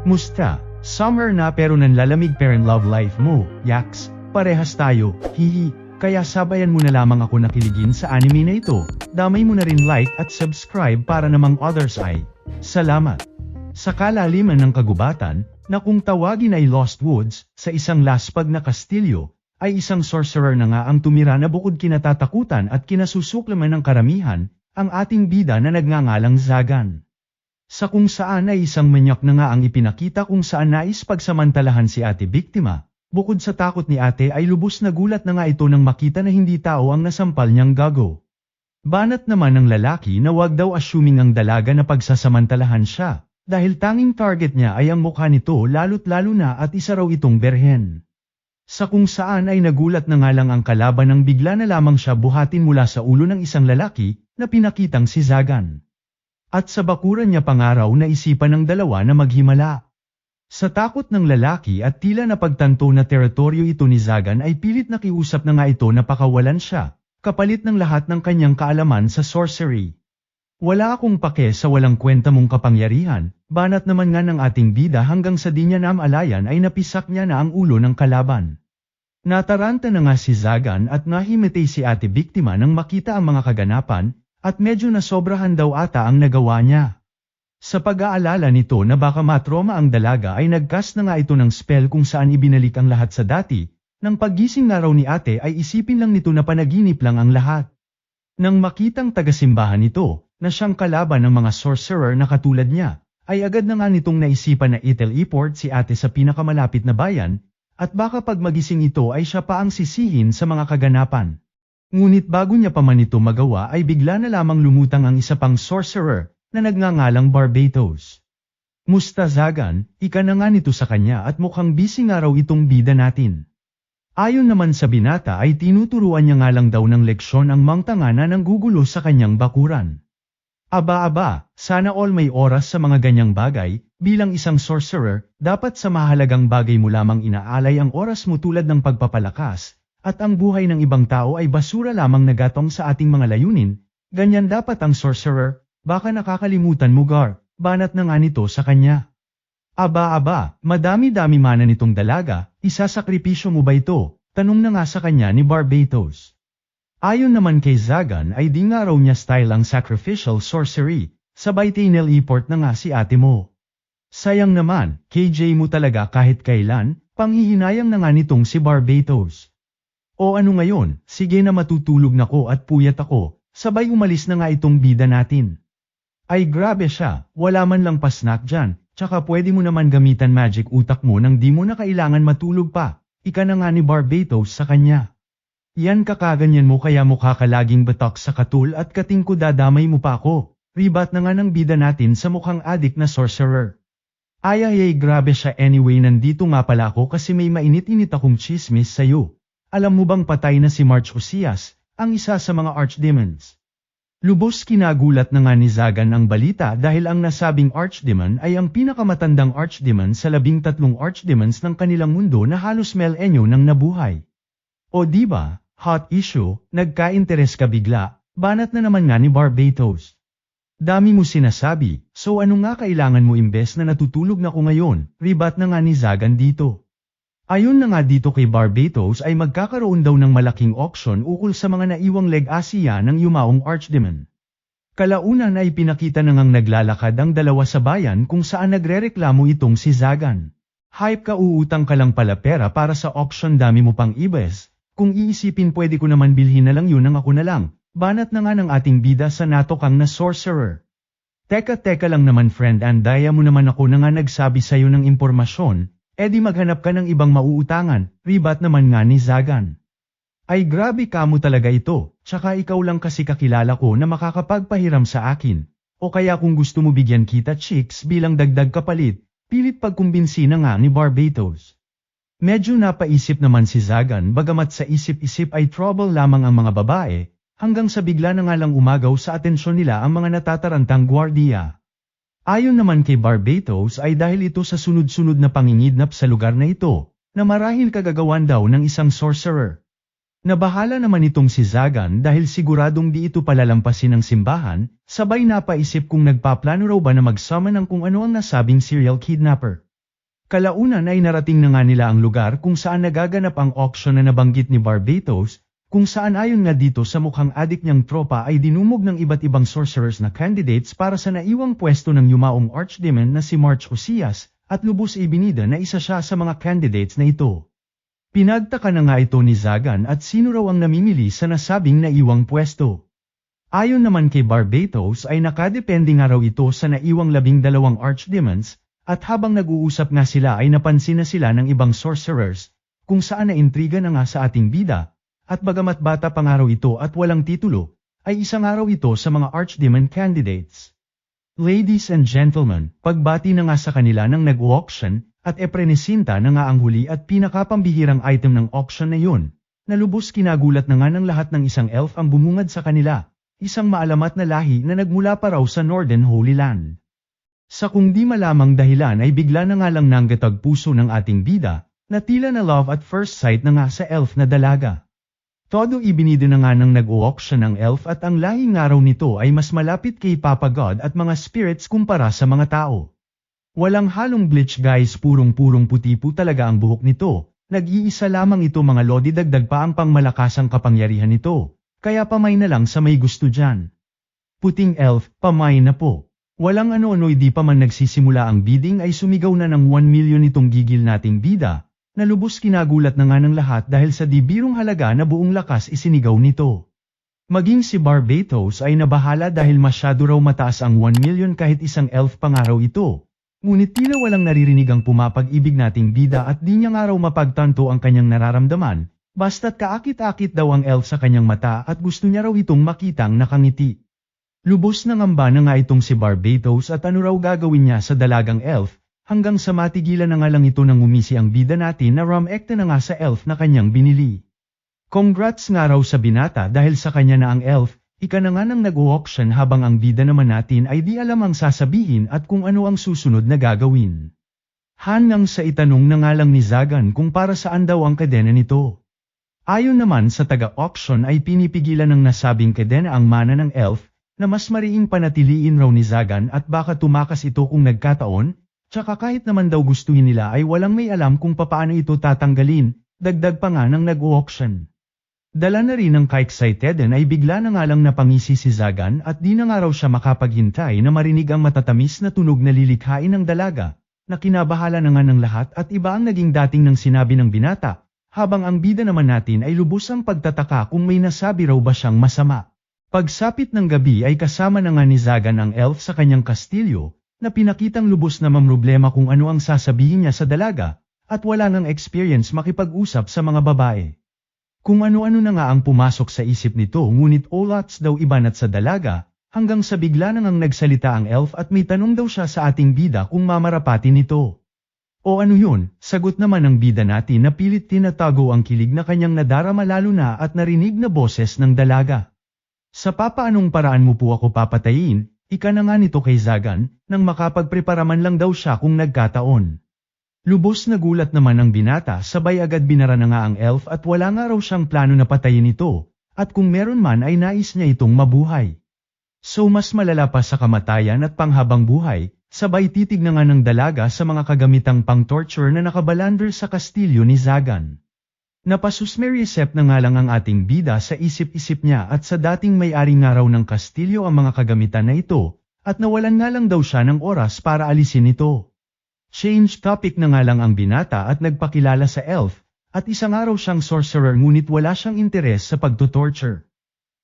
Musta? Summer na pero nanlalamig pa rin love life mo, yaks. Parehas tayo, hihi. Kaya sabayan mo na lamang ako nakiligin sa anime na ito. Damay mo na rin like at subscribe para namang others ay. Salamat. Sa kalaliman ng kagubatan, na kung tawagin ay Lost Woods, sa isang laspag na kastilyo, ay isang sorcerer na nga ang tumira na bukod kinatatakutan at kinasusuklaman ng karamihan, ang ating bida na nagngangalang Zagan. Sa kung saan ay isang manyak na nga ang ipinakita kung saan nais pagsamantalahan si ate biktima. Bukod sa takot ni ate ay lubos na gulat na nga ito nang makita na hindi tao ang nasampal niyang gago. Banat naman ng lalaki na wag daw assuming ang dalaga na pagsasamantalahan siya, dahil tanging target niya ay ang mukha nito lalo't lalo na at isa raw itong berhen. Sa kung saan ay nagulat na nga lang ang kalaban nang bigla na lamang siya buhatin mula sa ulo ng isang lalaki na pinakitang si Zagan. At sa bakuran niya pangaraw na isipan ng dalawa na maghimala. Sa takot ng lalaki at tila napagtanto na teritoryo ito ni Zagan ay pilit nakiusap na nga ito na pakawalan siya, kapalit ng lahat ng kanyang kaalaman sa sorcery. Wala akong pake sa walang kwenta mong kapangyarihan, banat naman nga ng ating bida hanggang sa di niya namalayan ay napisak niya na ang ulo ng kalaban. Nataranta na nga si Zagan at nahimatay si ate biktima nang makita ang mga kaganapan, at medyo nasobrahan daw ata ang nagawa niya. Sa pag-aalala nito na baka matroma ang dalaga ay nagcast na nga ito ng spell kung saan ibinalik ang lahat sa dati, nang paggising na raw ni ate ay isipin lang nito na panaginip lang ang lahat. Nang makitang tagasimbahan nito, na siyang kalaban ng mga sorcerer na katulad niya, ay agad na nga nitong naisipan na i-teleport si ate sa pinakamalapit na bayan, at baka pag magising ito ay siya pa ang sisihin sa mga kaganapan. Ngunit bago niya pa man ito magawa ay bigla na lamang lumutang ang isa pang sorcerer, na nagngangalang Barbatos. Musta Zagan, ika na nga nito sa kanya at mukhang busy nga raw itong bida natin. Ayon naman sa binata ay tinuturuan niya nga lang daw ng leksyon ang mangtanga na nanggugulo sa kanyang bakuran. Aba, sana all may oras sa mga ganyang bagay, bilang isang sorcerer, dapat sa mahalagang bagay mo lamang inaalay ang oras mo tulad ng pagpapalakas, at ang buhay ng ibang tao ay basura lamang nagatong sa ating mga layunin, ganyan dapat ang sorcerer. Baka nakakalimutan mo Gar, banat na nga nito sa kanya. Aba, madami-dami mana nitong dalaga, isasakripisyo mo ba ito? Tanong na nga sa kanya ni Barbatos. Ayon naman kay Zagan ay di nga raw niya style ang sacrificial sorcery, sabay tinel-import na nga si ate mo. Sayang naman, KJ mo talaga kahit kailan, panghihinayang na nga nitong si Barbatos. O ano ngayon, sige na matutulog na ko at puyat ako, sabay umalis na nga itong bida natin. Ay grabe siya, wala man lang pa-snack dyan, tsaka pwede mo naman gamitan magic utak mo nang di mo na kailangan matulog pa, ika na nga ni Barbatos sa kanya. Yan kakaganyan mo kaya mukha ka laging batok sa katul at kating ko dadamay mo pa ako, ribat na nga ng bida natin sa mukhang adik na sorcerer. Ay grabe siya anyway nandito nga pala ako kasi may mainit-init akong chismis sa'yo. Alam mo bang patay na si March Osias, ang isa sa mga archdemons? Lubos kinagulat na nga ni Zagan ang balita dahil ang nasabing archdemon ay ang pinakamatandang archdemon sa 13 archdemons ng kanilang mundo na halos milenyo nang nabuhay. O diba, hot issue, nagka-interes ka bigla, banat na naman nga ni Barbatos. Dami mo sinasabi, so ano nga kailangan mo imbes na natutulog na ko ngayon, ribat na nga ni Zagan dito. Ayon na nga dito kay Barbatos ay magkakaroon daw ng malaking auction ukol sa mga naiwang leg-asya ng yumaong archdemon. Kalaunan ay pinakita na ngang naglalakad ang dalawa sa bayan kung saan nagrereklamo itong si Zagan. Hype ka uutang ka lang pala pera para sa auction dami mo pang ibes, kung iisipin pwede ko naman bilhin na lang yun ang ako na lang, banat na nga ng ating bida sa natokang na sorcerer. Teka lang naman friend andaya mo naman ako na nga nagsabi sa'yo ng impormasyon, di maghanap ka ng ibang mauutangan, ribat naman nga ni Zagan. Ay grabe ka mo talaga ito, tsaka ikaw lang kasi kakilala ko na makakapagpahiram sa akin, o kaya kung gusto mo bigyan kita chicks bilang dagdag kapalit, pilit pagkumbinsi na nga ni Barbatos. Medyo napaisip naman si Zagan bagamat sa isip-isip ay trouble lamang ang mga babae, hanggang sa bigla na nga lang umagaw sa atensyon nila ang mga natatarantang gwardiya. Ayon naman kay Barbatos ay dahil ito sa sunod-sunod na pangingidnap sa lugar na ito, na marahil kagagawan daw ng isang sorcerer. Nabahala naman itong si Zagan dahil siguradong di ito palalampasin ng simbahan, sabay napaisip kung nagpaplano raw ba na mag-summon ng kung ano ang nasabing serial kidnapper. Kalaunan ay narating na nga nila ang lugar kung saan nagaganap ang auction na nabanggit ni Barbatos, kung saan ayon nga dito sa mukhang adik niyang tropa ay dinumog ng iba't ibang sorcerers na candidates para sa naiwang pwesto ng yumaong archdemon na si March Osias, at lubos ibinida na isa siya sa mga candidates na ito. Pinagtaka na nga ito ni Zagan at sino raw ang namimili sa nasabing naiwang pwesto. Ayon naman kay Barbatos ay nakadepende nga raw ito sa naiwang 12 archdemons, at habang nag-uusap nga sila ay napansin na sila ng ibang sorcerers, kung saan naintriga na nga sa ating bida, at bagamat bata pang araw ito at walang titulo, ay isang araw ito sa mga archdemon candidates. Ladies and gentlemen, pagbati na nga sa kanila ng nag-auction, at eprenisinta na nga ang huli at pinakapambihirang item ng auction na yun, na lubos kinagulat na nga ng lahat ng isang elf ang bumungad sa kanila, isang maalamat na lahi na nagmula pa raw sa Northern Holy Land. Sa kung di malamang dahilan ay bigla na nga lang nanggatag puso ng ating bida, na tila na love at first sight na nga sa elf na dalaga. Todo ibinida na nga ng nag-auction ng elf at ang lahing araw nito ay mas malapit kay Papa God at mga spirits kumpara sa mga tao. Walang halong bleach guys, purong-purong puti po talaga ang buhok nito, nag-iisa lamang ito mga lodi, dagdag pa ang pangmalakasang kapangyarihan nito, kaya pamay na lang sa may gusto dyan. Puting elf, pamay na po. Walang ano-ano, di pa man nagsisimula ang bidding ay sumigaw na ng 1 million itong gigil nating bida, na lubos kinagulat na nga ng lahat dahil sa di birong halaga na buong lakas isinigaw nito. Maging si Barbatos ay nabahala dahil masyado raw mataas ang 1 million kahit isang elf pangaraw ito. Ngunit tila walang naririnig ang pumapag-ibig nating bida at di niya nga raw mapagtanto ang kanyang nararamdaman, basta't kaakit-akit daw ang elf sa kanyang mata at gusto niya raw itong makitang nakangiti. Lubos na ngamba na nga itong si Barbatos at ano raw gagawin niya sa dalagang elf, hanggang sa matigilan na nga lang ito nang umisi ang bida natin na ram-ekta na nga sa elf na kanyang binili. Congrats nga raw sa binata dahil sa kanya na ang elf, ika na nga nang nag-auction habang ang bida naman natin ay di alam ang sasabihin at kung ano ang susunod na gagawin. Hanggang sa itanong na nga lang ni Zagan kung para saan daw ang kadena nito. Ayon naman sa taga-auction ay pinipigilan ng nasabing kadena ang mana ng elf, na mas mariing panatiliin raw ni Zagan at baka tumakas ito kung nagkataon, tsaka kahit naman daw gustuhin nila ay walang may alam kung papaano ito tatanggalin, dagdag pa nga ng nag-auction. Dala na rin ng ka-exciteden ay bigla na nga lang napangisi si Zagan at di na nga raw siya makapaghintay na marinig ang matatamis na tunog na lilikhain ng dalaga, na kinabahala na nga ng lahat at iba ang naging dating ng sinabi ng binata, habang ang bida naman natin ay lubos ang pagtataka kung may nasabi raw ba siyang masama. Pagsapit ng gabi ay kasama na nga ni Zagan ang elf sa kanyang kastilyo, na pinakitang lubos na mamroblema kung ano ang sasabihin niya sa dalaga, at wala ngang experience makipag-usap sa mga babae. Kung ano-ano na nga ang pumasok sa isip nito, ngunit olats daw ibanat sa dalaga, hanggang sa bigla na ngang nagsalita ang elf at may tanong daw siya sa ating bida kung mamarapati nito. O ano yun, sagot naman ng bida natin na pilit tinatago ang kilig na kanyang nadarama lalo na at narinig na boses ng dalaga. Sa papaanong paraan mo po ako papatayin, ika na nga nito kay Zagan, nang makapagprepara man lang daw siya kung nagkataon. Lubos na gulat naman ang binata, sabay agad binara na nga ang elf at wala nga raw siyang plano na patayin ito, at kung meron man ay nais niya itong mabuhay. So mas malala pa sa kamatayan at panghabang buhay, sabay titig na nga ng dalaga sa mga kagamitang pang-torture na nakabalander sa kastilyo ni Zagan. Napasusmerisep na nga lang ang ating bida sa isip-isip niya at sa dating may-ari nga raw ng kastilyo ang mga kagamitan na ito, at nawalan nga lang daw siya ng oras para alisin ito. Change topic na nga lang ang binata at nagpakilala sa elf, at isang araw siyang sorcerer ngunit wala siyang interes sa pagtutorture.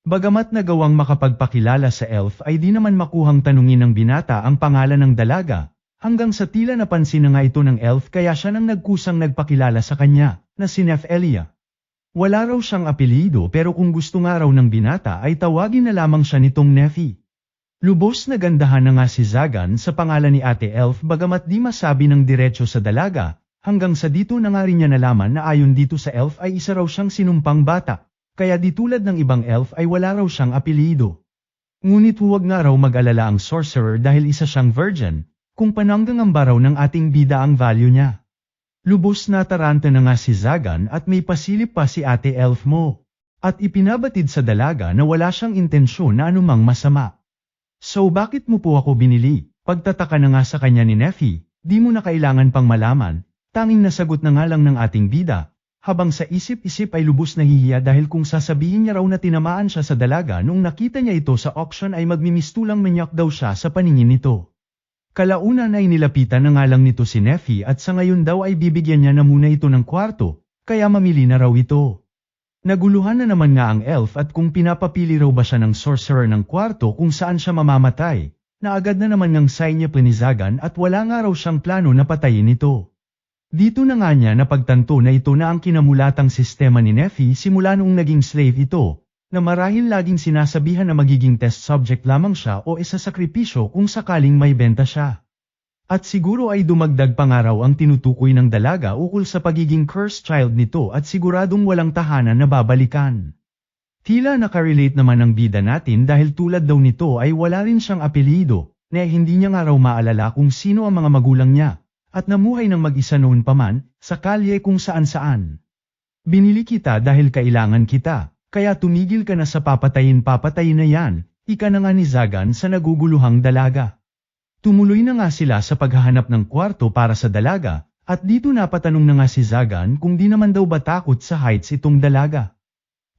Bagamat nagawang makapagpakilala sa elf ay di naman makuhang tanungin ng binata ang pangalan ng dalaga, hanggang sa tila napansin na nga ito ng elf kaya siya nang nagkusang nagpakilala sa kanya, na si Nephelia. Wala raw siyang apelyido pero kung gusto nga raw ng binata ay tawagin na lamang siya nitong Nephi. Lubos na gandahan na nga si Zagan sa pangalan ni Ate Elf bagamat di masabi ng diretso sa dalaga, hanggang sa dito na nga rin niya nalaman na ayon dito sa elf ay isa raw siyang sinumpang bata, kaya di tulad ng ibang elf ay wala raw siyang apelyido. Ngunit huwag nga raw mag-alala ang sorcerer dahil isa siyang virgin, kung pananggangamba raw ng ating bida ang value niya. Lubos na taranta na nga si Zagan at may pasilip pa si Ate Elf mo, at ipinabatid sa dalaga na wala siyang intensyon na anumang masama. So bakit mo po ako binili? Pagtataka na nga sa kanya ni Nephi, Di mo na kailangan pang malaman, tanging nasagot na nga lang ng ating bida, habang sa isip-isip ay lubos nahihiya dahil kung sasabihin niya raw na tinamaan siya sa dalaga nung nakita niya ito sa auction ay magmimistulang manyak daw siya sa paningin nito. Kalaunan ay nilapitan na nga lang nito si Neffy at sa ngayon daw ay bibigyan niya na muna ito ng kwarto, kaya mamili na raw ito. Naguluhan na naman nga ang elf at kung pinapapili raw ba siya ng sorcerer ng kwarto kung saan siya mamamatay, na agad na naman ngang sign niya planizagan at wala nga raw siyang plano na patayin ito. Dito na nga niya napagtanto na ito na ang kinamulatang sistema ni Neffy simula noong naging slave ito, na marahil laging sinasabihan na magiging test subject lamang siya o isasakripisyo kung sakaling may benta siya. At siguro ay dumagdag pa nga raw ang tinutukoy ng dalaga ukol sa pagiging cursed child nito at siguradong walang tahanan na babalikan. Tila nakarelate naman ang bida natin dahil tulad daw nito ay wala rin siyang apelyido, na hindi niya nga raw maalala kung sino ang mga magulang niya, at namuhay ng mag-isa noon pa man, sa kalye kung saan-saan. Binili kita dahil kailangan kita, kaya tumigil ka na sa papatayin na yan, ika na nga ni Zagan sa naguguluhang dalaga. Tumuloy na nga sila sa paghahanap ng kwarto para sa dalaga, at dito napatanong na nga si Zagan kung di naman daw ba takot sa heights itong dalaga.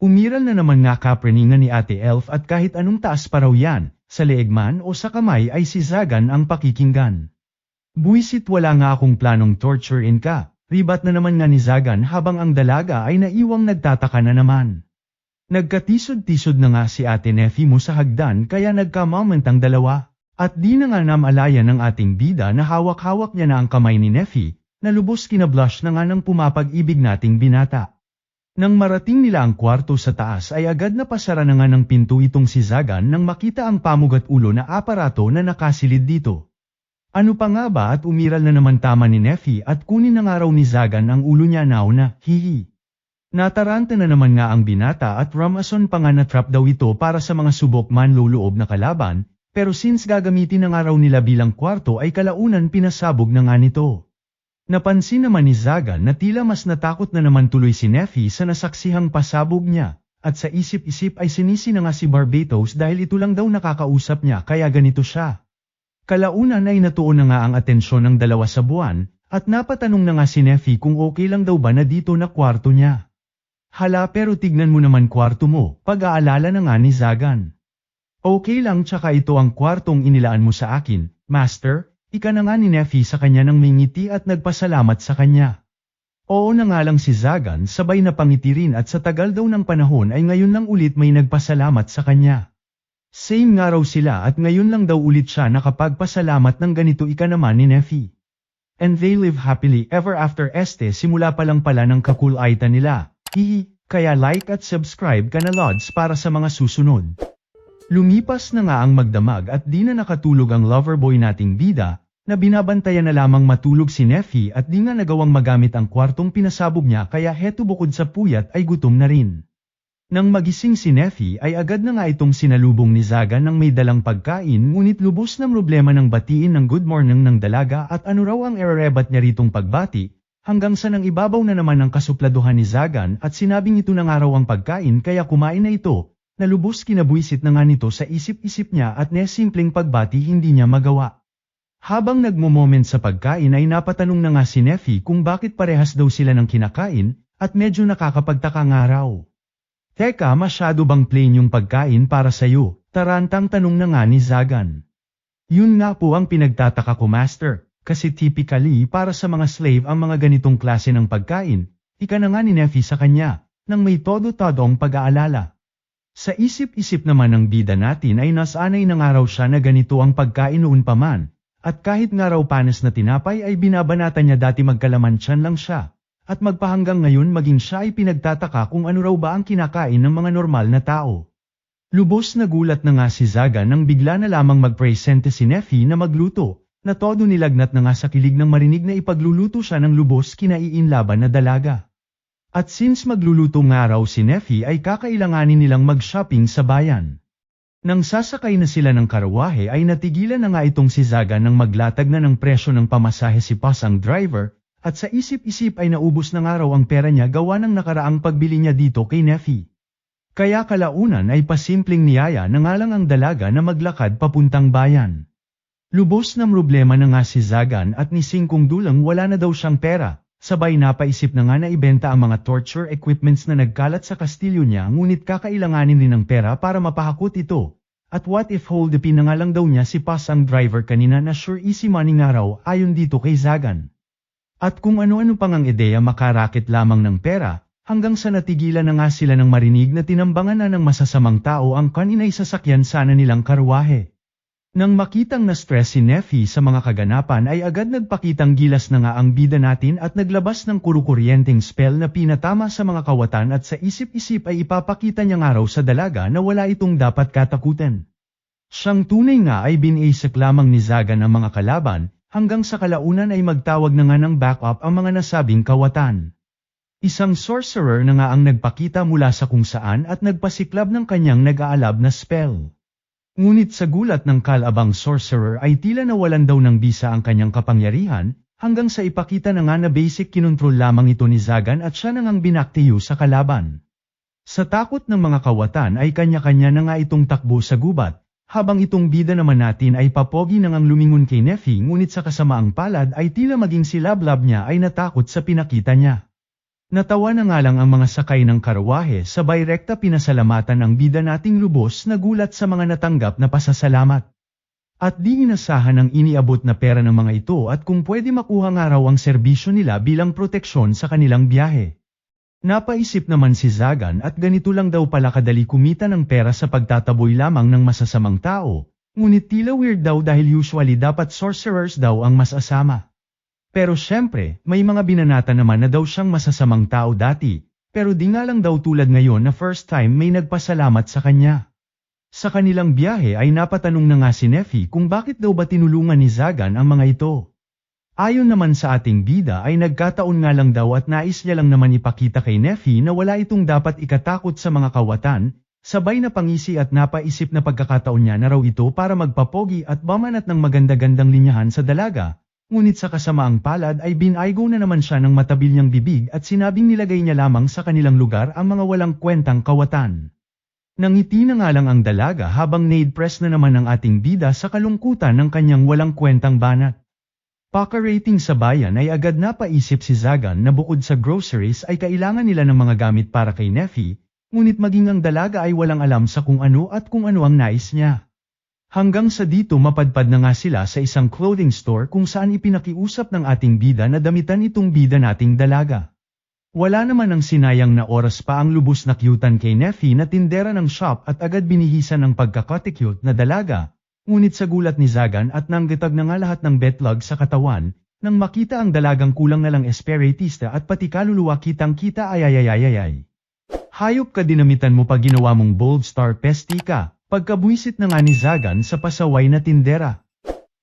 Umiral na naman nga kapreningan ni Ate Elf at kahit anong taas pa raw yan, sa leeg man o sa kamay ay si Zagan ang pakikinggan. Buisit wala nga akong planong torturein ka, ribat na naman nga ni Zagan habang ang dalaga ay naiwang nagtataka na naman. Nagkatisod-tisod na nga si Ate Neffy mo sa hagdan kaya nagka-moment ang dalawa. At di na nga namalaya ng ating bida na hawak-hawak niya na ang kamay ni Neffy, na lubos kinablush na nga ng pumapag-ibig nating binata. Nang marating nila ang kwarto sa taas ay agad na pasara na nga ng pinto itong si Zagan nang makita ang pamugat ulo na aparato na nakasilid dito. Ano pa nga ba at umiral na naman tama ni Neffy at kunin na nga raw ni Zagan ang ulo niya na hihi. Nataranta na naman nga ang binata at ramason pa nga na trap daw ito para sa mga subok man luloob na kalaban. Pero since gagamitin ng araw nila bilang kwarto ay kalaunan pinasabog na nga nito. Napansin naman ni Zagan na tila mas natakot na naman tuloy si Neffy sa nasaksihang pasabog niya, at sa isip-isip ay sinisi na nga si Barbatos dahil ito lang daw nakakausap niya kaya ganito siya. Kalaunan ay natuon na nga ang atensyon ng dalawa sa buwan, at napatanong na nga si Neffy kung okay lang daw ba na dito na kwarto niya. Hala pero tignan mo naman kwarto mo, pag-aalala na nga ni Zagan. Okay lang tsaka ito ang kwartong inilaan mo sa akin, Master, ika na nga ni Neffy sa kanya nang may ngiti at nagpasalamat sa kanya. Oo na nga lang si Zagan sabay na pangiti rin at sa tagal daw ng panahon ay ngayon lang ulit may nagpasalamat sa kanya. Same nga raw sila at ngayon lang daw ulit siya nakapagpasalamat ng ganito ika naman ni Neffy. And they live happily ever after simula pa lang pala ng kakulaitan nila, hihi, kaya like at subscribe ka na Lods para sa mga susunod. Lumipas na nga ang magdamag at di na nakatulog ang loverboy nating bida, na binabantayan na lamang matulog si Neffy at di nga nagawang magamit ang kwartong pinasabog niya kaya heto bukod sa puyat ay gutom na rin. Nang magising si Neffy ay agad na nga itong sinalubong ni Zagan ng may dalang pagkain ngunit lubos na problema ng batiin ng good morning ng dalaga at ano raw ang ererebat niya ritong pagbati, hanggang sa nang ibabaw na naman ang kasupladuhan ni Zagan at sinabing ito na nga raw ang pagkain kaya kumain na ito. Na lubos kinabuisit na nga nito sa isip-isip niya at simpleng pagbati hindi niya magawa. Habang nagmo-moment sa pagkain ay napatanong na nga si Neffy kung bakit parehas daw sila ng kinakain, at medyo nakakapagtaka nga raw. Teka masyado bang plain yung pagkain para sa'yo? Tarantang tanong na nga ni Zagan. Yun nga po ang pinagtataka ko Master, kasi typically para sa mga slave ang mga ganitong klase ng pagkain, ika na nga ni Neffy sa kanya, nang may todo-todong pag-aalala. Sa isip-isip naman ng bida natin ay nasanay na nga raw siya na ganito ang pagkain noon pa man, at kahit nga raw panas na tinapay ay binabanata niya dati magkalamantiyan lang siya, at magpahanggang ngayon maging siya ay pinagtataka kung ano raw ba ang kinakain ng mga normal na tao. Lubos na gulat na nga si Zaga nang bigla na lamang magpresente si Neffy na magluto, na todo nilagnat na nga sa kilig nang marinig na ipagluluto siya ng lubos kinaiinlaban na dalaga. At since magluluto nga raw si Neffy ay kakailanganin nilang mag-shopping sa bayan. Nang sasakay na sila ng karawahe ay natigilan na nga itong si Zaga nang maglatag na ng presyo ng pamasahe si Paz ang driver, at sa isip-isip ay naubos na nga raw ang pera niya gawa ng nakaraang pagbili niya dito kay Neffy. Kaya kalaunan ay pasimpleng niyaya na nga lang ang dalaga na maglakad papuntang bayan. Lubos na problema na nga si Zagan at ni Singkong Dulang wala na daw siyang pera, sabay napaisip na nga na ibenta ang mga torture equipments na nagkalat sa kastilyo niya ngunit kakailanganin din ng pera para mapahakot ito. At what if holdupin na nga lang daw niya si Pas ang driver kanina na sure easy money nga raw ayon dito kay Zagan. At kung ano-ano pang ang ideya makarakit lamang ng pera, hanggang sa natigilan na nga sila ng marinig na tinambangan na ng masasamang tao ang kanina'y sasakyan sana nilang karwahe. Nang makitang na-stress si Neffy sa mga kaganapan ay agad nagpakitang gilas na nga ang bida natin at naglabas ng kurukuryenteng spell na pinatama sa mga kawatan at sa isip-isip ay ipapakita niya nga raw sa dalaga na wala itong dapat katakutin. Siyang tunay nga ay biniisak lamang ni Zagan ang mga kalaban, hanggang sa kalaunan ay magtawag na nga ng backup ang mga nasabing kawatan. Isang sorcerer na nga ang nagpakita mula sa kung saan at nagpasiklab ng kanyang nag-aalab na spell. Ngunit sa gulat ng kalabang sorcerer ay tila nawalan daw ng bisa ang kanyang kapangyarihan, hanggang sa ipakita na nga na basic kinontrol lamang ito ni Zagan at siya na ngang binaktiyo sa kalaban. Sa takot ng mga kawatan ay kanya-kanya na nga itong takbo sa gubat, habang itong bida naman natin ay papogi na ngang lumingon kay Neffy ngunit sa kasamaang palad ay tila maging si Lablab niya ay natakot sa pinakita niya. Natawa na nga lang ang mga sakay ng karwahe sabay rekta pinasalamatan ang bida nating lubos na gulat sa mga natanggap na pasasalamat. At di inasahan ang iniabot na pera ng mga ito at kung pwede makuha nga raw ang serbisyo nila bilang proteksyon sa kanilang biyahe. Napaisip naman si Zagan at ganito lang daw pala kadali kumita ng pera sa pagtataboy lamang ng masasamang tao, ngunit tila weird daw dahil usually dapat sorcerers daw ang mas asama. Pero syempre, may mga binanata naman na daw siyang masasamang tao dati, pero di nga lang daw tulad ngayon na first time may nagpasalamat sa kanya. Sa kanilang biyahe ay napatanong na nga si Neffy kung bakit daw ba tinulungan ni Zagan ang mga ito. Ayon naman sa ating bida ay nagkataon nga lang daw at nais niya lang naman ipakita kay Neffy na wala itong dapat ikatakot sa mga kawatan, sabay na pangisi at napaisip na pagkakataon niya na raw ito para magpapogi at bamanat ng maganda-gandang linyahan sa dalaga. Ngunit sa kasamaang palad ay binaygo na naman siya ng matabil niyang bibig at sinabing nilagay niya lamang sa kanilang lugar ang mga walang kwentang kawatan. Nangiti na nga lang ang dalaga habang naid-press na naman ang ating bida sa kalungkutan ng kanyang walang kwentang banat. Paka-rating sa bayan ay agad napaisip si Zagan na bukod sa groceries ay kailangan nila ng mga gamit para kay Neffy, ngunit maging ang dalaga ay walang alam sa kung ano at kung ano ang nais niya. Hanggang sa dito mapadpad na nga sila sa isang clothing store kung saan ipinakiusap ng ating bida na damitan itong bida nating dalaga. Wala naman ang sinayang na oras pa ang lubos na kyutan kay Neffy na tindera ng shop at agad binihisan ng pagkakatikute na dalaga, ngunit sa gulat ni Zagan at nanggitag na nga lahat ng betlog sa katawan, nang makita ang dalagang kulang na lang espiritista at pati kaluluwa kitang-kita ayayayayayay. Hayop ka dinamitan mo pa ginawa mong bold star pesti ka. Pagkabuisit na nga ni Zagan sa pasaway na tindera.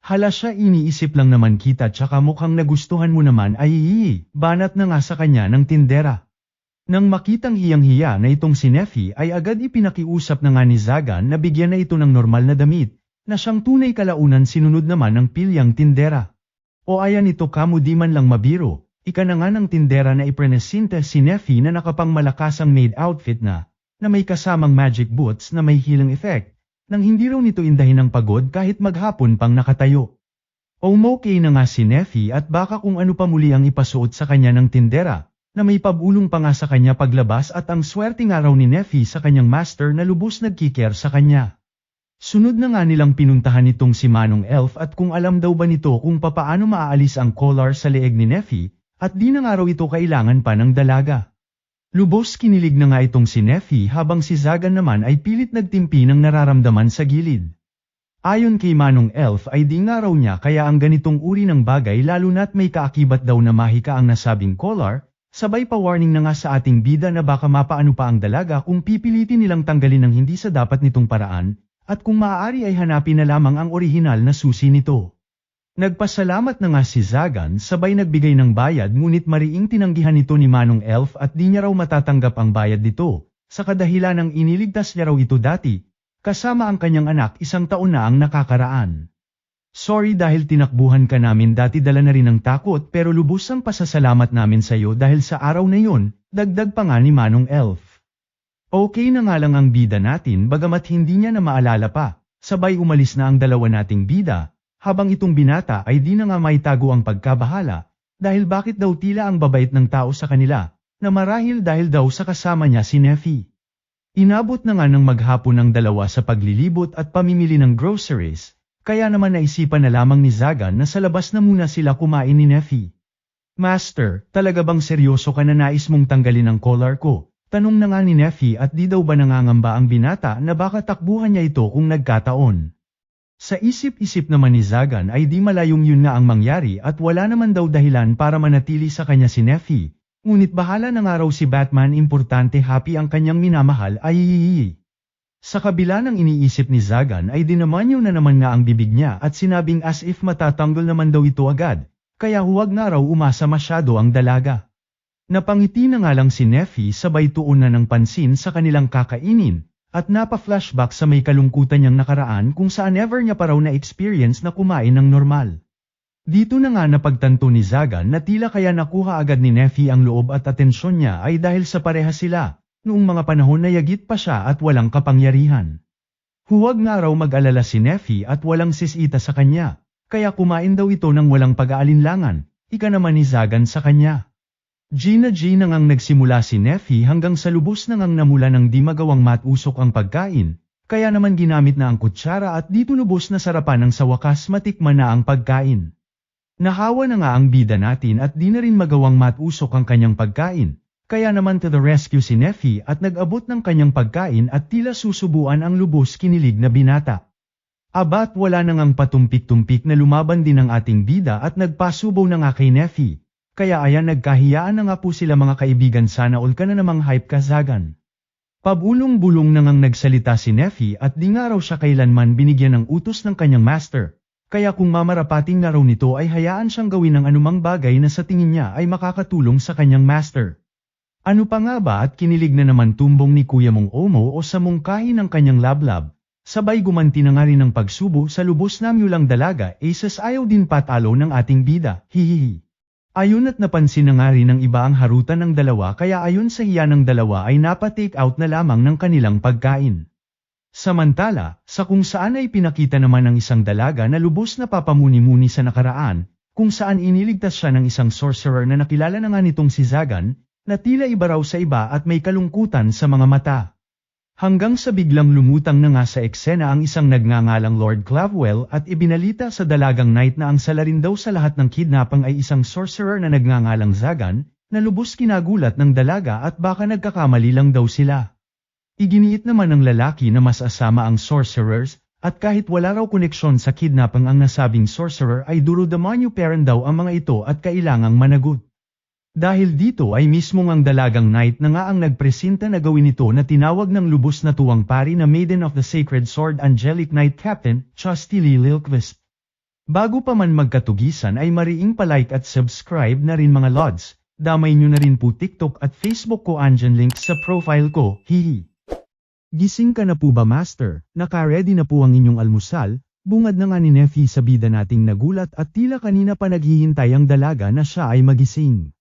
Hala siya iniisip lang naman kita tsaka mukhang nagustuhan mo naman ay banat na nga sa kanya ng tindera. Nang makitang hiyang-hiya na itong si Neffy ay agad ipinakiusap na nga ni Zagan na bigyan na ito ng normal na damit, na siyang tunay kalaunan sinunod naman ng pilyang tindera. O ayan ito kamo di man lang mabiro, ika na nga ng tindera na iprenesinte si Neffy na nakapangmalakasang maid outfit na may kasamang magic boots na may healing effect, nang hindi raw nito indahin ng pagod kahit maghapon pang nakatayo. Okay na nga si Neffy at baka kung ano pa muli ang ipasuot sa kanya ng tindera, na may pabulong pa nga sa kanya paglabas at ang swerte nga raw ni Neffy sa kanyang master na lubos nagkiker sa kanya. Sunod na nga nilang pinuntahan itong si Manong Elf at kung alam daw ba nito kung papaano maaalis ang collar sa leeg ni Neffy, at di na nga raw ito kailangan pa ng dalaga. Lubos kinilig na nga itong si Neffy habang si Zagan naman ay pilit nagtimpi ng nararamdaman sa gilid. Ayon kay Manong Elf ay di nga raw niya kaya ang ganitong uri ng bagay lalo na't may kaakibat daw na mahika ang nasabing collar, sabay pa warning na nga sa ating bida na baka mapaano pa ang dalaga kung pipilitin nilang tanggalin ng hindi sa dapat nitong paraan, at kung maaari ay hanapin na lamang ang orihinal na susi nito. Nagpasalamat na nga si Zagan sabay nagbigay ng bayad ngunit mariing tinanggihan ito ni Manong Elf at di niya raw matatanggap ang bayad nito, sa kadahilan ng iniligtas niya raw ito dati, kasama ang kanyang anak 1 taon na ang nakakaraan. Sorry dahil tinakbuhan ka namin dati dala na rin ng takot pero lubos ang pasasalamat namin sa iyo dahil sa araw na yon, dagdag pa nga ni Manong Elf. Okay na nga lang ang bida natin bagamat hindi niya na maalala pa, sabay umalis na ang dalawa nating bida. habang itong binata ay di na nga maitago ang pagkabahala, dahil bakit daw tila ang babait ng tao sa kanila, na marahil dahil daw sa kasama niya si Neffy. Inabot na nga ng maghapon ang dalawa sa paglilibot at pamimili ng groceries, kaya naman naisipan na lamang ni Zagan na sa labas na muna sila kumain ni Neffy. Master, talaga bang seryoso ka na nais mong tanggalin ang collar ko? Tanong na nga ni Neffy at di daw ba nangangamba ang binata na baka takbuhan niya ito kung nagkataon. Sa isip-isip naman ni Zagan ay di malayong yun nga ang mangyari at wala naman daw dahilan para manatili sa kanya si Neffy, ngunit bahala na nga raw si Batman, importante happy ang kanyang minamahal ay. Sa kabila ng iniisip ni Zagan ay dinamanyo na naman nga ang bibig niya at sinabing as if matatanggol naman daw ito agad. Kaya huwag nga raw umasa masyado ang dalaga. Napangiti na nga lang si Neffy sabay tuon na ng pansin sa kanilang kakainin, at napa-flashback sa may kalungkutan niyang nakaraan kung saan ever niya pa raw na-experience na kumain ng normal. Dito na nga napagtanto ni Zagan na tila kaya nakuha agad ni Neffy ang loob at atensyon niya ay dahil sa pareha sila, noong mga panahon na yagit pa siya at walang kapangyarihan. Huwag nga raw mag-alala si Neffy at walang sisita sa kanya. Kaya kumain daw ito ng walang pag-aalinlangan, ika naman ni Zagan sa kanya. Gina ngang nagsimula si Neffy hanggang sa lubos ngang namula ng di magawang matusok ang pagkain, kaya naman ginamit na ang kutsara at dito lubos na sarapan ng sa wakas matikman na ang pagkain. Nahawa na nga ang bida natin at di na rin magawang matusok ang kanyang pagkain, kaya naman to the rescue si Neffy at nag-abot ng kanyang pagkain at tila susubuan ang lubos kinilig na binata. Abat wala na ngang patumpik-tumpik na lumaban din ang ating bida at nagpasubaw na nga kay Neffy. Kaya ayan nagkahiyaan na nga po sila mga kaibigan, sana all ka na namang hype ka Zagan. Pabulong-bulong na ngang nagsalita si Neffy at di nga raw siya kailanman binigyan ng utos ng kanyang master. Kaya kung mamarapating nga raw nito ay hayaan siyang gawin ng anumang bagay na sa tingin niya ay makakatulong sa kanyang master. Ano pa nga ba at kinilig na naman tumbong ni Kuya Mong Omo o sa mungkahi ng kanyang lablab. Sabay gumanti na nga rin ng pagsubo sa lubos na myulang dalaga, aces ayaw din patalo ng ating bida, hihihi. Ayun at napansin na nga rin ng iba ang harutan ng dalawa kaya ayon sa hiya ng dalawa ay napa-take out na lamang ng kanilang pagkain. Samantala, sa kung saan ay pinakita naman ng isang dalaga na lubos na papamuni-muni sa nakaraan, kung saan iniligtas siya ng isang sorcerer na nakilala na nga nitong si Zagan, na tila iba raw sa iba at may kalungkutan sa mga mata. Hanggang sa biglang lumutang na nga sa eksena ang isang nagngangalang Lord Clavwell at ibinalita sa dalagang knight na ang salarin daw sa lahat ng kidnapang ay isang sorcerer na nagngangalang Zagan, na lubos kinagulat ng dalaga at baka nagkakamali lang daw sila. Iginiit naman ng lalaki na mas asama ang sorcerers, at kahit wala raw koneksyon sa kidnapang ang nasabing sorcerer ay duro-demonyo parent daw ang mga ito at kailangang managot. Dahil dito ay mismong ang dalagang knight na nga ang nagpresenta na gawin ito na tinawag ng lubos na tuwang pari na Maiden of the Sacred Sword Angelic Knight Captain, Chastity Lilquist. Bago pa man magkatugisan ay mariing palike at subscribe na rin mga lods, damay nyo na rin po TikTok at Facebook ko, andyan link sa profile ko, hihi. Gising ka na po ba master? Naka-ready na po ang inyong almusal? Bungad na nga ni Neffy sa bida nating nagulat at tila kanina pa naghihintay ang dalaga na siya ay magising.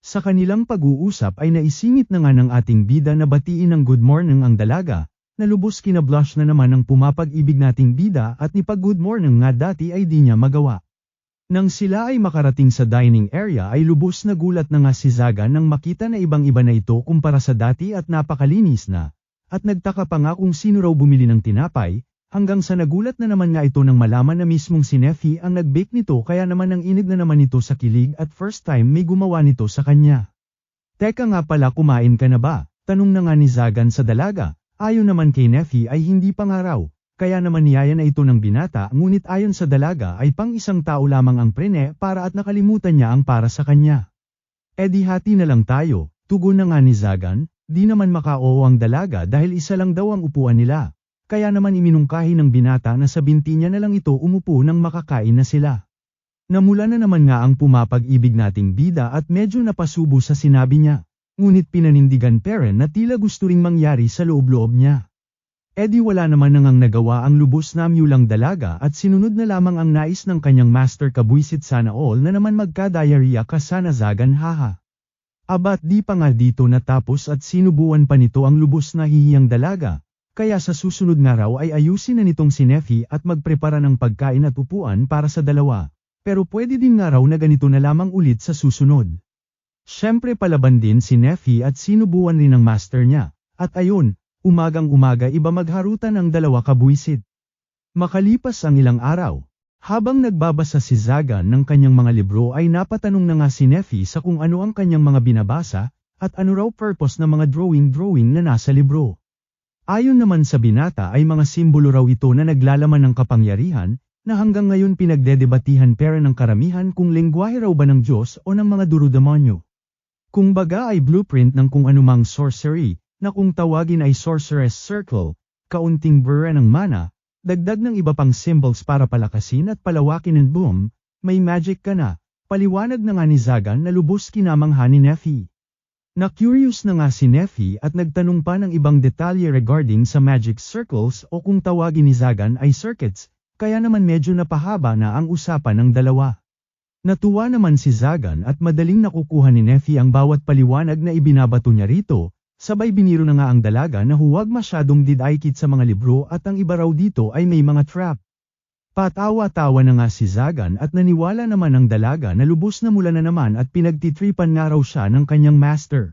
Sa kanilang pag-uusap ay naisingit na nga ng ating bida na batiin ng good morning ang dalaga, na lubos kinablush na naman ang pumapag-ibig nating bida at ni pag good morning nga dati ay di niya magawa. Nang sila ay makarating sa dining area ay lubos na gulat na nga si Zagan nang makita na ibang-iba na ito kumpara sa dati at napakalinis na, at nagtaka pa nga kung sino raw bumili ng tinapay, hanggang sa nagulat na naman nga ito nang malaman na mismong si Neffy ang nag-bake nito kaya naman ang inig na naman ito sa kilig at first time may gumawa nito sa kanya. Teka nga pala, kumain ka na ba? Tanong na nga ni Zagan sa dalaga, ayon naman kay Neffy ay hindi pa nga raw, kaya naman niyaya na ito ng binata ngunit ayon sa dalaga ay pang isang tao lamang ang prene para at nakalimutan niya ang para sa kanya. E di hati na lang tayo, tugon na nga ni Zagan, di naman maka-oo ang dalaga dahil isa lang daw ang upuan nila. Kaya naman iminungkahi ng binata na sa binti niya na lang ito umupo nang makakain na sila. Namula na naman nga ang pumapag-ibig nating bida at medyo napasubo sa sinabi niya, ngunit pinanindigan peren na tila gusto ring mangyari sa loob-loob niya. E di wala naman nangang nagawa ang lubos na myulang dalaga at sinunod na lamang ang nais ng kanyang master, kabwisit sana all na naman magka-diarrhea ka sana Zagan, haha. Abat di pa nga dito natapos at sinubuan pa nito ang lubos na hihiyang dalaga. kaya sa susunod na raw ay ayusin na nitong si Neffy at magprepara ng pagkain at upuan para sa dalawa. Pero pwede din nga raw na ganito na lamang ulit sa susunod. Siyempre palaban din si Neffy at sinubuan rin ng master niya. At ayun, umagang-umaga iba magharutan ang dalawa kabuisit. Makalipas ang ilang araw, habang nagbabasa si Zagan ng kanyang mga libro ay napatanong na nga si Neffy sa kung ano ang kanyang mga binabasa, at ano raw purpose ng mga drawing na nasa libro. Ayon naman sa binata ay mga simbolo raw ito na naglalaman ng kapangyarihan, na hanggang ngayon pinagdedebatihan pera ng karamihan kung lengguwahe raw ba ng Diyos o ng mga duru-demonyo. Kung baga ay blueprint ng kung anumang sorcery, na kung tawagin ay sorceress circle, kaunting bura ng mana, dagdag ng iba pang symbols para palakasin at palawakin and boom, may magic ka na, paliwanag na nga ni Zagan na lubos kinamangha ni Neffy. Na-curious na nga si Neffy at nagtanong pa ng ibang detalye regarding sa magic circles o kung tawagin ni Zagan ay circuits, kaya naman medyo napahaba na ang usapan ng dalawa. Natuwa naman si Zagan at madaling nakukuha ni Neffy ang bawat paliwanag na ibinabato niya rito, sabay biniro na nga ang dalaga na huwag masyadong didaykit sa mga libro at ang iba raw dito ay may mga trap. Patawa-tawa na nga si Zagan at naniwala naman ang dalaga na lubos na mula na naman at pinagtitripan nga raw siya ng kanyang master.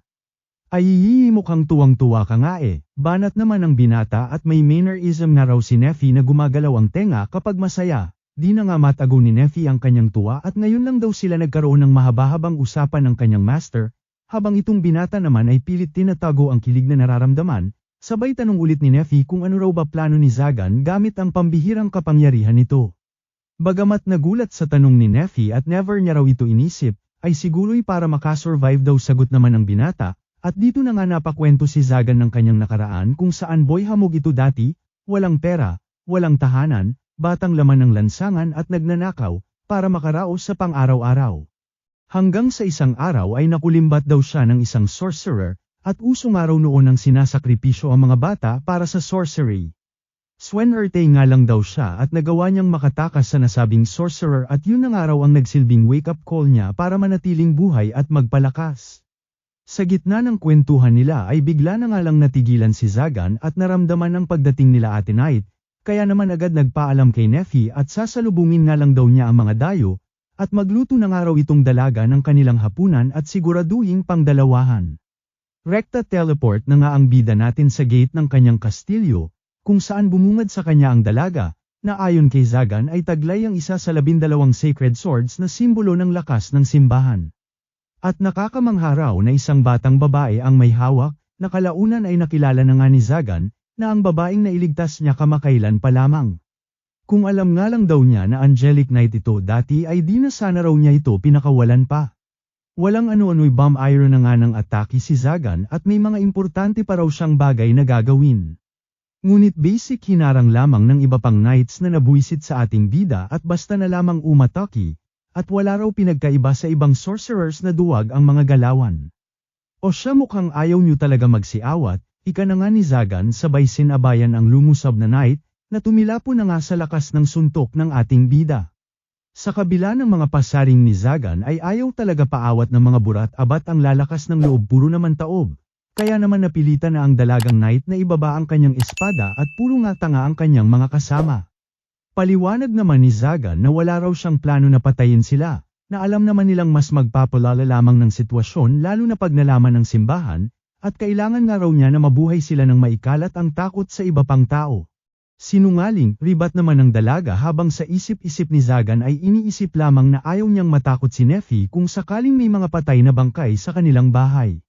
Ay mukhang tuwang-tuwa ka nga banat naman ang binata at may mannerism na raw si Neffy na gumagalaw ang tenga kapag masaya. Di na nga matago ni Neffy ang kanyang tuwa at ngayon lang daw sila nagkaroon ng mahaba-habang usapan ng kanyang master, habang itong binata naman ay pilit tinatago ang kilig na nararamdaman. Sabay tanong ulit ni Neffy kung ano raw ba plano ni Zagan gamit ang pambihirang kapangyarihan nito. Bagamat nagulat sa tanong ni Neffy at never niya raw ito inisip, ay siguro'y para makasurvive daw sagot naman ng binata, at dito na nga napakwento si Zagan ng kanyang nakaraan kung saan boy hamog ito dati, walang pera, walang tahanan, batang laman ng lansangan at nagnanakaw, para makaraos sa pang-araw-araw. Hanggang sa isang araw ay nakulimbat daw siya ng isang sorcerer, at uso nga raw noon ang sinasakripisyo ang mga bata para sa sorcery. Swinerte nga lang daw siya at nagawa niyang makatakas sa nasabing sorcerer at yun na nga raw ang nagsilbing wake-up call niya para manatiling buhay at magpalakas. Sa gitna ng kwentuhan nila ay bigla na nga lang natigilan si Zagan at naramdaman ang pagdating nila Ate Night, kaya naman agad nagpaalam kay Neffy at sasalubungin nga lang daw niya ang mga dayo, at magluto na nga raw itong dalaga ng kanilang hapunan at siguraduhing pangdalawahan. Rekta teleport na nga ang bida natin sa gate ng kanyang kastilyo, kung saan bumungad sa kanya ang dalaga, na ayon kay Zagan ay taglay ang isa sa 12 sacred swords na simbolo ng lakas ng simbahan. At nakakamangha raw na isang batang babae ang may hawak, na kalaunan ay nakilala na nga ni Zagan, na ang babaeng nailigtas niya kamakailan pa lamang. Kung alam nga lang daw niya na angelic knight ito dati ay di na sana raw niya ito pinakawalan pa. Walang ano-ano'y bomb iron na nga ng atake si Zagan at may mga importante pa raw siyang bagay na gagawin. Ngunit basic hinarang lamang ng iba pang knights na nabuisit sa ating bida at basta na lamang umatake, at wala raw pinagkaiba sa ibang sorcerers na duwag ang mga galawan. O siya mukhang ayaw niyo talaga magsiawat, ika na nga ni Zagan sabay sinabayan ang lumusab na knight, na tumilapo na nga sa lakas ng suntok ng ating bida. Sa kabila ng mga pasaring ni Zagan ay ayaw talaga paawat ng mga burat abat ang lalakas ng loob puro naman taob. Kaya naman napilitan na ang dalagang knight na ibaba ang kanyang espada at puro nga tanga ang kanyang mga kasama. Paliwanag naman ni Zagan na wala raw siyang plano na patayin sila, na alam naman nilang mas magpapalala lamang ng sitwasyon lalo na pag nalaman ng simbahan, at kailangan nga raw niya na mabuhay sila ng maikalat ang takot sa iba pang tao. Sinungaling, ribat naman ng dalaga habang sa isip-isip ni Zagan ay iniisip lamang na ayaw niyang matakot si Neffy kung sakaling may mga patay na bangkay sa kanilang bahay.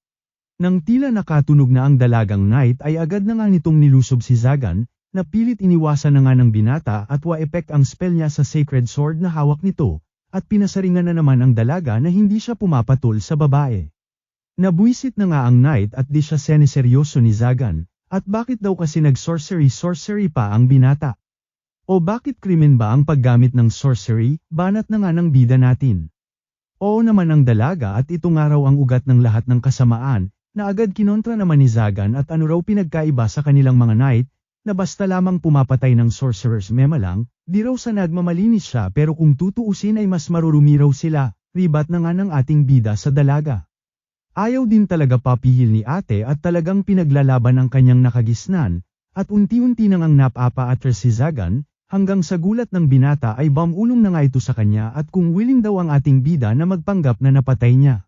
Nang tila nakatunog na ang dalagang knight ay agad na nga nitong nilusob si Zagan, na pilit iniwasan na nga ng binata at wa-epek ang spell niya sa sacred sword na hawak nito, at pinasaringan na naman ang dalaga na hindi siya pumapatol sa babae. Nabuisit na nga ang knight at di siya seneseryoso ni Zagan. At bakit daw kasi nag-sorcery pa ang binata? O bakit krimen ba ang paggamit ng sorcery, banat na nga ng bida natin? Oo naman ang dalaga at ito nga raw ang ugat ng lahat ng kasamaan, na agad kinontra naman ni Zagan at ano raw pinagkaiba sa kanilang mga knight, na basta lamang pumapatay ng sorcerers mema lang, di raw sa nagmamalinis siya pero kung tutuusin ay mas marurumi raw sila, ribat na nga ng ating bida sa dalaga. Ayaw din talaga papihil ni ate at talagang pinaglalaban ang kanyang nakagisnan, At unti-unti nang ang napa-atras si Zagan, hanggang sa gulat ng binata ay bumulong na nga ito sa kanya at kung willing daw ang ating bida na magpanggap na napatay niya.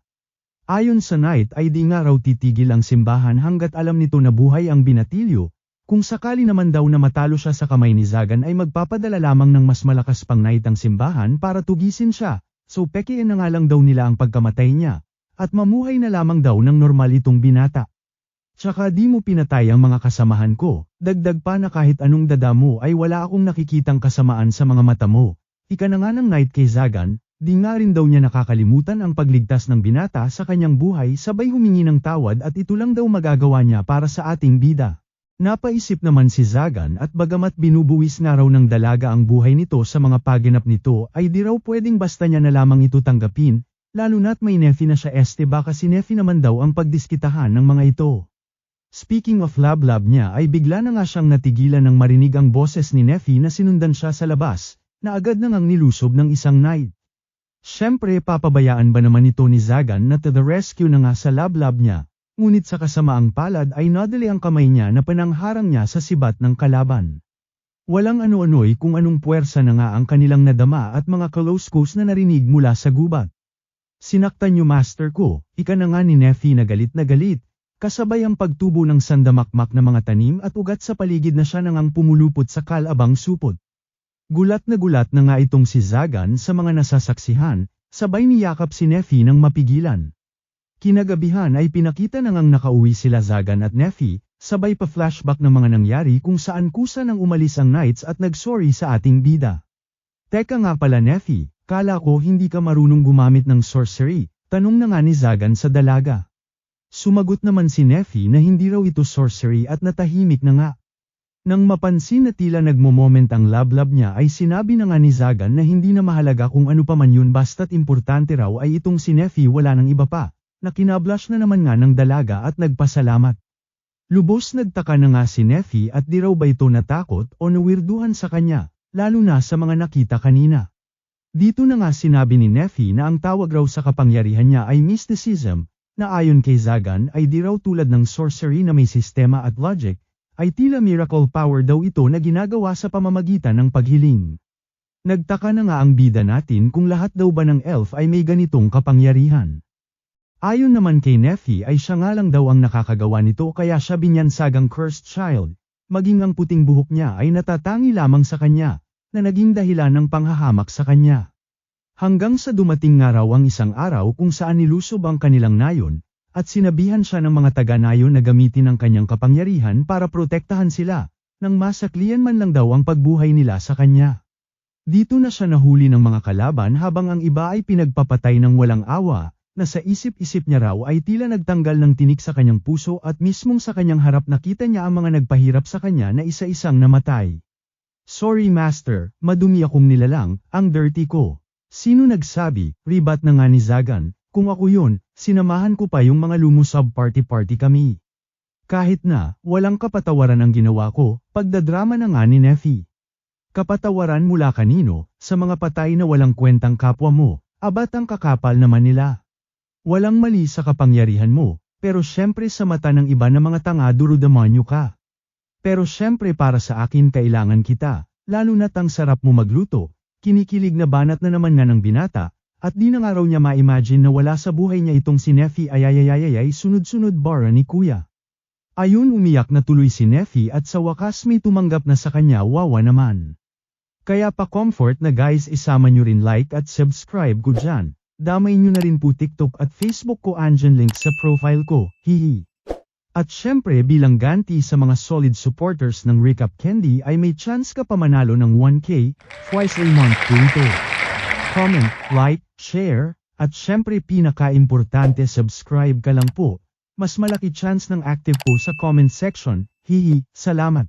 Ayon sa Knight ay di nga raw titigil ang simbahan hanggat alam nito na buhay ang binatilyo, kung sakali naman daw na matalo siya sa kamay ni Zagan ay magpapadala lamang ng mas malakas pang Knight ang simbahan para tugisin siya, so pekiin na nga lang daw nila ang pagkamatay niya, at mamuhay na lamang daw ng normal itong binata. Tsaka di mo pinatay ang mga kasamahan ko, dagdag pa na kahit anong dada mo ay wala akong nakikitang kasamaan sa mga mata mo. Ika na nga ng Knight kay Zagan, di nga rin daw niya nakakalimutan ang pagligtas ng binata sa kanyang buhay sabay humingi ng tawad at ito lang daw magagawa niya para sa ating bida. Napaisip naman si Zagan at bagamat binubuwis nga raw ng dalaga ang buhay nito sa mga paginap nito ay di raw pwedeng basta niya na lamang ito tanggapin, lalo na't may nefi na siya baka si nefi naman daw ang pagdiskitahan ng mga ito. Speaking of love niya ay bigla na nga siyang natigilan ng marinig ang boses ni nefi na sinundan siya sa labas, na agad na ngang nilusob ng isang Knight. Siyempre papabayaan ba naman ito ni Zagan na to the rescue na nga sa love niya, ngunit sa kasamaang palad ay nadali ang kamay niya na panangharang niya sa sibat ng kalaban. Walang ano-ano'y kung anong puwersa na nga ang kanilang nadama at mga close na narinig mula sa gubat. Sinaktan niyo master ko, ika na nga ni nefi na galit, kasabay ang pagtubo ng sandamakmak na mga tanim at ugat sa paligid na siya nangang pumulupot sa kalabang supot. Gulat na nga itong si Zagan sa mga nasasaksihan, sabay niyakap si nefi nang mapigilan. Kinagabihan ay pinakita na ngang nakauwi sila Zagan at nefi, sabay pa flashback ng mga nangyari kung saan kusa nang umalis ang Knights at nagsorry sa ating bida. Teka nga pala nefi, kala ko hindi ka marunong gumamit ng sorcery, tanong na nga ni Zagan sa dalaga. Sumagot naman si nefi na hindi raw ito sorcery at natahimik na nga. Nang mapansin na tila nagmo-moment ang love niya ay sinabi na nga ni Zagan na hindi na mahalaga kung ano pa man yun basta't importante raw ay itong si nefi wala nang iba pa, na kinablush na naman nga ng dalaga at nagpasalamat. Lubos nagtaka na nga si nefi at di raw ba ito natakot o nawirduhan sa kanya, lalo na sa mga nakita kanina. Dito na nga sinabi ni nefi na ang tawag raw sa kapangyarihan niya ay mysticism, na ayon kay Zagan ay di raw tulad ng sorcery na may sistema at logic, ay tila miracle power daw ito na ginagawa sa pamamagitan ng paghiling. Nagtaka na nga ang bida natin kung lahat daw ba ng elf ay may ganitong kapangyarihan. Ayon naman kay nefi ay siya nga lang daw ang nakakagawa nito kaya siya binyansagang cursed child, maging ang puting buhok niya ay natatangi lamang sa kanya, na naging dahilan ng panghahamak sa kanya. Hanggang sa dumating nga raw ang isang araw kung saan nilusob ang kanilang nayon, at sinabihan siya ng mga taga-nayon na gamitin ang kanyang kapangyarihan para protektahan sila, nang masaklian man lang daw ang pagbuhay nila sa kanya. Dito na siya nahuli ng mga kalaban habang ang iba ay pinagpapatay ng walang awa, na sa isip-isip niya raw ay tila nagtanggal ng tinik sa kanyang puso at mismong sa kanyang harap nakita niya ang mga nagpahirap sa kanya na isa-isang namatay. Sorry master, madumi akong nilalang, ang dirty ko. Sino nagsabi, ribat na nga ni Zagan, kung ako yun, sinamahan ko pa yung mga lumusab party kami. Kahit na, walang kapatawaran ang ginawa ko, pagdadrama na nga ni nefi. Kapatawaran mula kanino, sa mga patay na walang kwentang kapwa mo, abat ang kakapal naman nila. Walang mali sa kapangyarihan mo, pero syempre sa mata ng iba na mga tanga duro-demonyo ka. Pero syempre para sa akin kailangan kita, lalo na't ang sarap mo magluto, kinikilig na banat na naman nga ng binata, at di na nga raw niya ma-imagine na wala sa buhay niya itong si nefi ayayayayay sunod-sunod bara ni kuya. Ayun umiyak na tuloy si nefi at sa wakas may tumanggap na sa kanya wawa naman. Kaya pa comfort na guys isama nyo rin like at subscribe ko dyan. Damay nyo na rin po TikTok at Facebook ko andyan link sa profile ko, hihi. At syempre bilang ganti sa mga solid supporters ng Recap Candy ay may chance ka pa manalo ng 1K, twice a month po ito. Comment, like, share, at syempre pinaka-importante subscribe ka lang po. Mas malaki chance ng active po sa comment section, hihi, salamat.